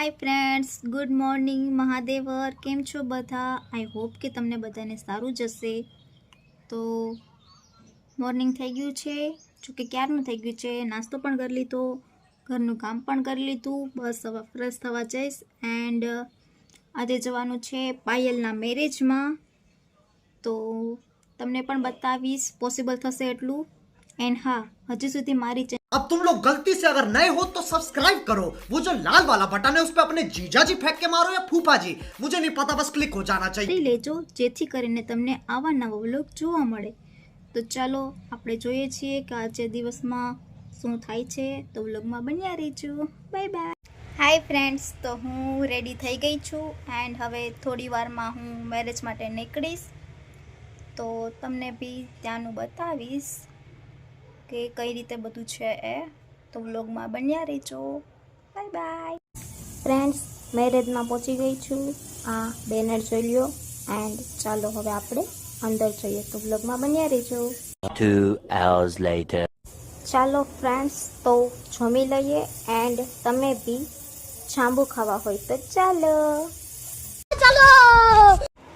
હાય friends, good morning મહાદેવર. કેમ છો બધા? આઈ હોપ કે તમને બધાને સારું જશે. તો મોર્નિંગ થઈ ગયું છે, જોકે ક્યારનું થઈ ગયું છે. નાસ્તો પણ કરી લીધો, ઘરનું કામ પણ કરી લીધું. બસ હવે ફ્રેશ થવા જઈશ. એન્ડ આજે જવાનું છે પાયલના મેરેજમાં, તો તમને પણ બતાવીશ પોસિબલ થશે એટલું. एंड हाँ, हजी સુધી મારી अब तुम लोग गलती से अगर नए हो तो सब्सक्राइब करो, वो जो लाल वाला बटन है उस पे अपने जीजा जी फेंक के मारो या फूफा जी, मुझे नहीं पता, बस क्लिक हो जाना चाहिए. લેજો જેથી કરીને તમને આવા નવા વ્લોગ જોવા મળે. તો ચાલો આપણે જોઈએ છીએ કે આજે દિવસમાં શું થાય છે, તો વ્લોગમાં બન્યા રહેજો. Bye bye. હાય ફ્રેન્ડ્સ, તો હું રેડી થઈ ગઈ છું એન્ડ હવે થોડી વારમાં હું મેરેજ માટે નીકળીશ. તો તમને બી ત્યાંનું બતાવીશ કે કઈ રીતે બધું છે એ, તો વ્લોગમાં બન્યા રહેજો. Bye bye. ફ્રેન્ડ્સ, મેરેજમાં પહોંચી ગઈ છું. આ બેનર જોઈ લ્યો એન્ડ ચાલો હવે આપણે અંદર જઈએ, તો વ્લોગમાં બન્યા રહેજો. 2 hours later. ચાલો ફ્રેન્ડ્સ, તો જમી લઈએ એન્ડ તમે બી જાંબુ ખાવા હોય તો ચાલો.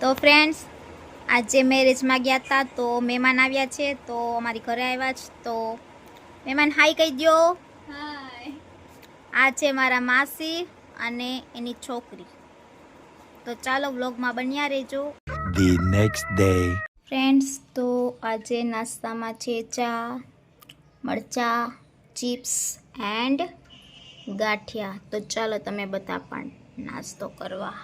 તો ફ્રેન્ડ્સ, આજે મેરેજમાં ગયા હતા, તો મહેમાન આવ્યા છે, તો અમારી ઘરે આવ્યા છે. તો મહેમાન હાય કહી દો. હાય. આ છે મારા માસી અને એની છોકરી. તો ચાલો વ્લોગમાં બન્યા રહેજો. The next day. ફ્રેન્ડ્સ, તો આજે નાસ્તામાં છે ચા, મરચાં, ચિપ્સ એન્ડ ગાંઠિયા. તો ચાલો તમે બધા પણ નાસ્તો કરવા.